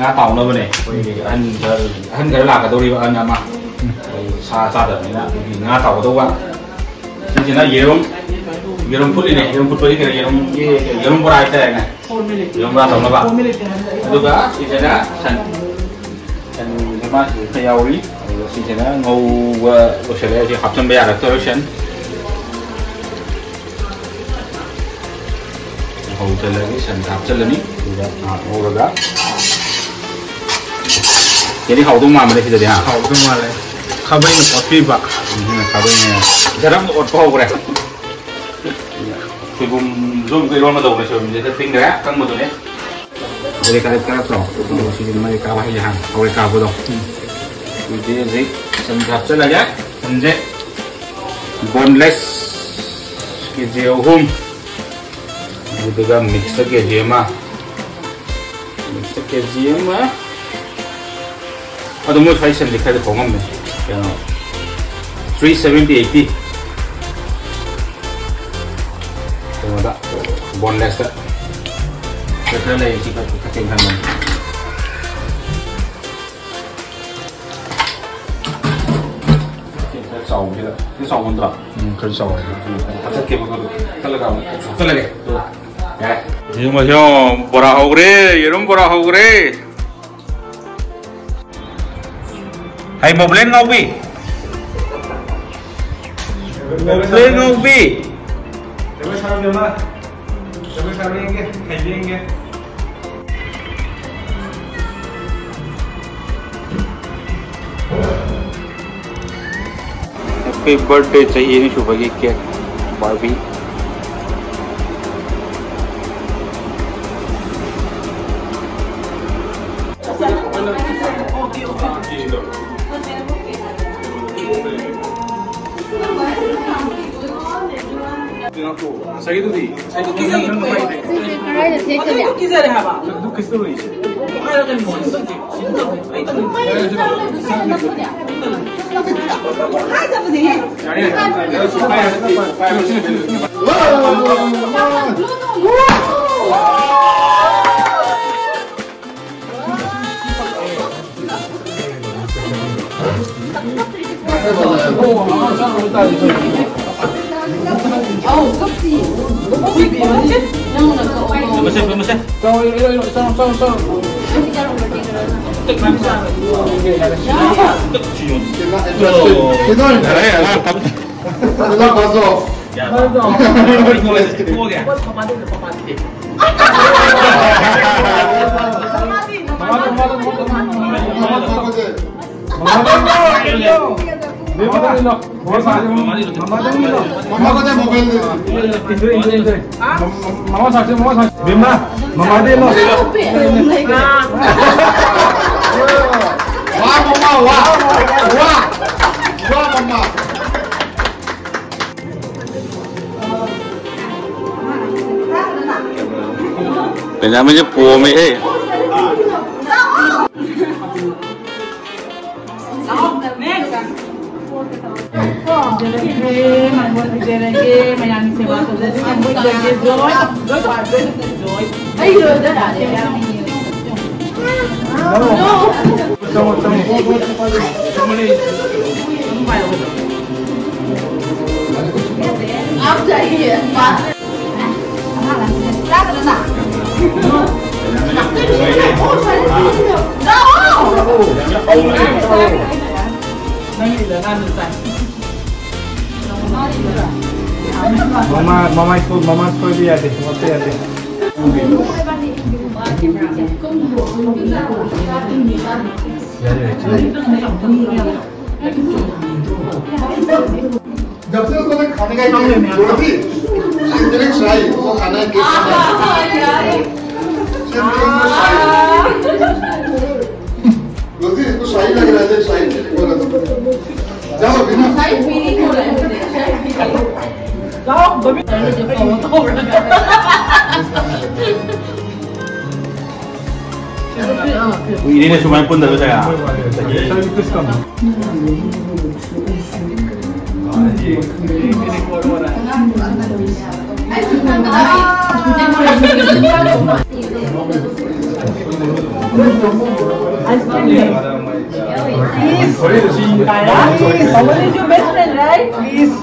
ngã tàu nó bên này anh cái là cái tôi đi vào anh mà xa xa được này ngã tàu tôi quá nên chỉ là yerum put ini yerum put beri kira yerum berai teh kan yerum berai tahu nggak juga si sana dan cuma teori si sana ngau usaha si hapsan bayar restoration hotel lagi san hapsan lagi sudah ngau juga jadi hau tu mana sih tadi ha hau tu mana kabar ini kopi pak kabarnya sekarang otpo boleh sebelum zoom ke ruang itu macam ni, jadi tinggal kan motor ni. Jadi karet tu, si mereka awak yang awak kabu tu. Jadi senjata saja, senjata boneless kerja home. Itu kan mixer kerja mah, Ada mungkin fashion dekat Hongkong ni, 370-80. Ada boneless tak? Kita lagi kita ketinggalan mana? Kita saw je lah, kita saw pun tak? Kita saw. Kita kena betul, kita lagi. Ya. Ini macam borah hogre, yerum borah hogre. Hai mau blend ngopi? Blend ngopi. Coba salam jemaah. Coba salam ini, haji ini. Happy birthday चाहिए नहीं शुभ की cake Barbie. Saya itu di. Saya itu kisah itu. Itu kisah deh apa? Itu kisah itu. Ada kan mau itu. Oh, kopsi. Mesin. Mama sakit. Bima, mama dia lo. Wah, mama. Namanya pome आप जाइए Mama itu dia deh, waktu ya deh. जब से उसको खाने का जोड़ थी सिंथेटिक शाही वो खाना है इसको शाही लग रहा है शाही जाओ बिना ini nih cuma pun dari saya. Ice cream. Please. Kaya? Someone is your best friend, right? Please.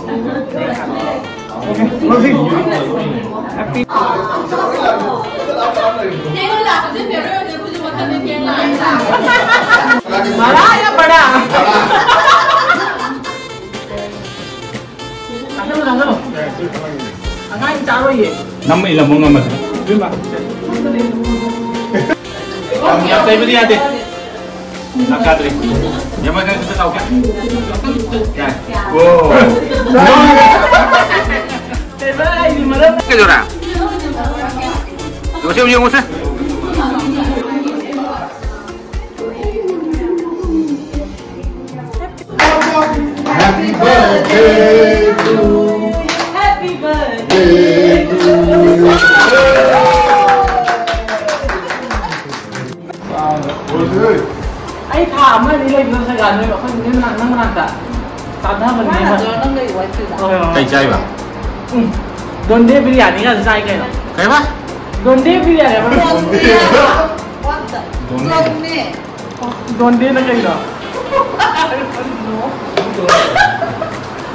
Okay. Proceed. Happy. Maraya pada. Ano? Ang caro ye. Nama ilang mo ngamat. Diba? Ang yapay ba diya de? Nakadri. Yaman ka sa tao ka. Yan. Wow. Cái chỗ nào? Ngồi xem ngồi xem. Happy birthday to you. Happy birthday to you. Ay thảm ơi, đi lên Sài Gòn rồi, không nên làm năng làm cả. Tạm thời mình đi mà. Cày chay vào. Donde biryani kan saya kayak. Kayak apa? Donde biryani apa? Donde nak kayak.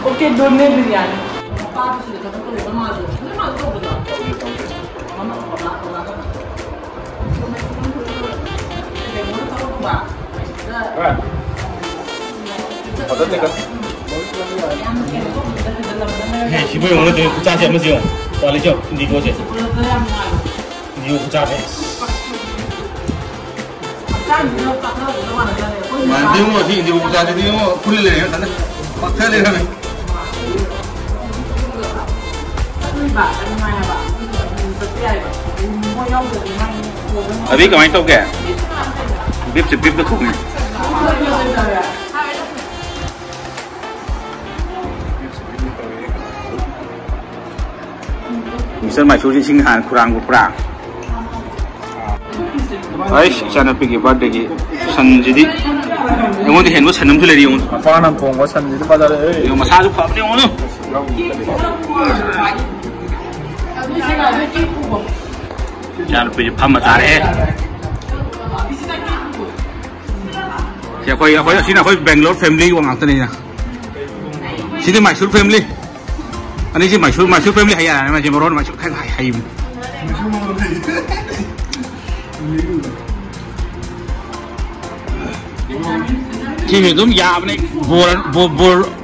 Oke, donde biryani. Chỉ bây giờ nó từ cha chuyện mới gì rồi, lấy chưa? Đi cô chị. Đi cô cha đấy. Mà đi mua gì đi cô cha đi mua khui lên này, thằng mặc thế lên này. Biết cái anh tốt kìa. Biết sẽ biết được không này. Misalnya macam ni singhan kurang. Ay, sana pergi birthday ki san jadi. Yang ni hendak sanam tu lagi yang. Apa nak pun gua san jadi pada le. Yang masa tu apa ni yang tu? Jangan pergi pam mata le. Siapa sini kau Bangalore family orang apa ni na? Sini Mysore family. Ani sih Mysore family hayat, macam orang Mysore kan hayat. Kini tu ya apa ni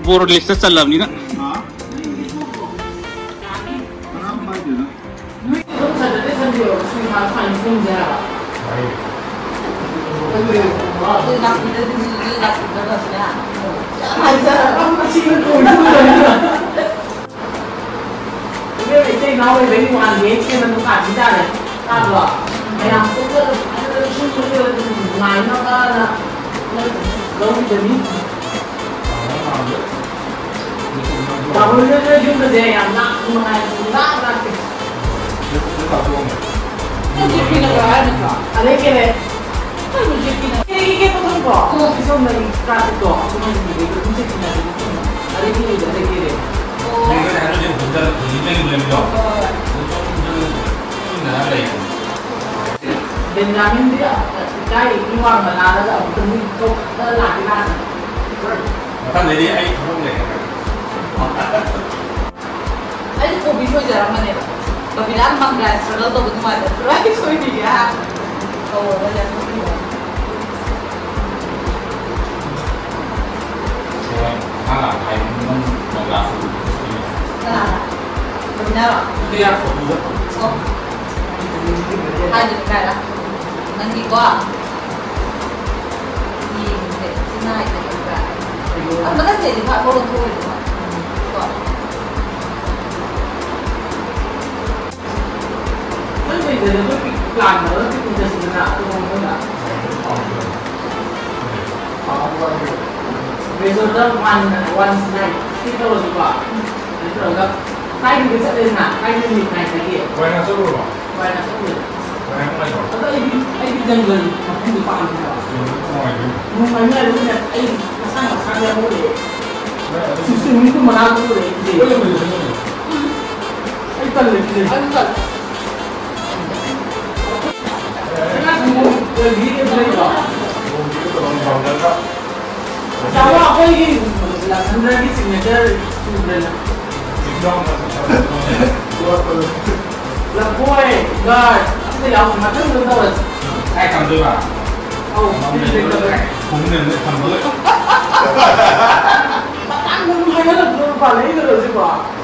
bor list selam ni na. Đây nó với mấy món ăn ghế trên nó cả chín ra này, ta được. Này làm cũng rất ngoài nó lâu thì đi. Và bây giờ chúng ta để làm nặng mà này nặng ra thì. Ở đây cái này. Cái không có. Cái xong này cả cái có, xong này thì cái cũng chết này. Ở đây cái này này. Cái này nó chỉ phụ trợ thì mình làm được. Benjamin dia, cái uang mà là nó từng mình không nó là cái nào. Kan jadi ai không này. Ay, kopi so jarang mana ya. Tapi dah mang dah struggle tu betul mana. Right so ini ya. Oh, dah jangan kopi.ถ้าหลังไทยมันต้องลาสู Kenapa? Benar. เรียกผมดู Oh. Hai đứa cái đó. Nanti gua. Ini sini aja juga. Apa dah jadi Pak Bolong tu itu. Bây giờ nó làm nữa thì cũng sẽ là không là. Bây giờ đó one night cái đâu rồi quả. Đấy rồi gặp. Hai đứa sẽ lên hả? Hai đứa nhìn này cái gì? quay là số rồi Quay là số rồi. quay không phải rồi Ở đây anh đi dần dần mà không được bạn gì cả. Nhưng mà ngay lúc này anh sang ra đây để suy nghĩ cái mà làm cái gì? Anh cần gì? Anh cần. Anh video play ba Sawa ako yung Sandra की signature student Lapoy God cái nào mà thằng nữa đâu ai cầm tôi vào cũng nên cầm mới Bạn ăn không hay là bà lấy cái gì bà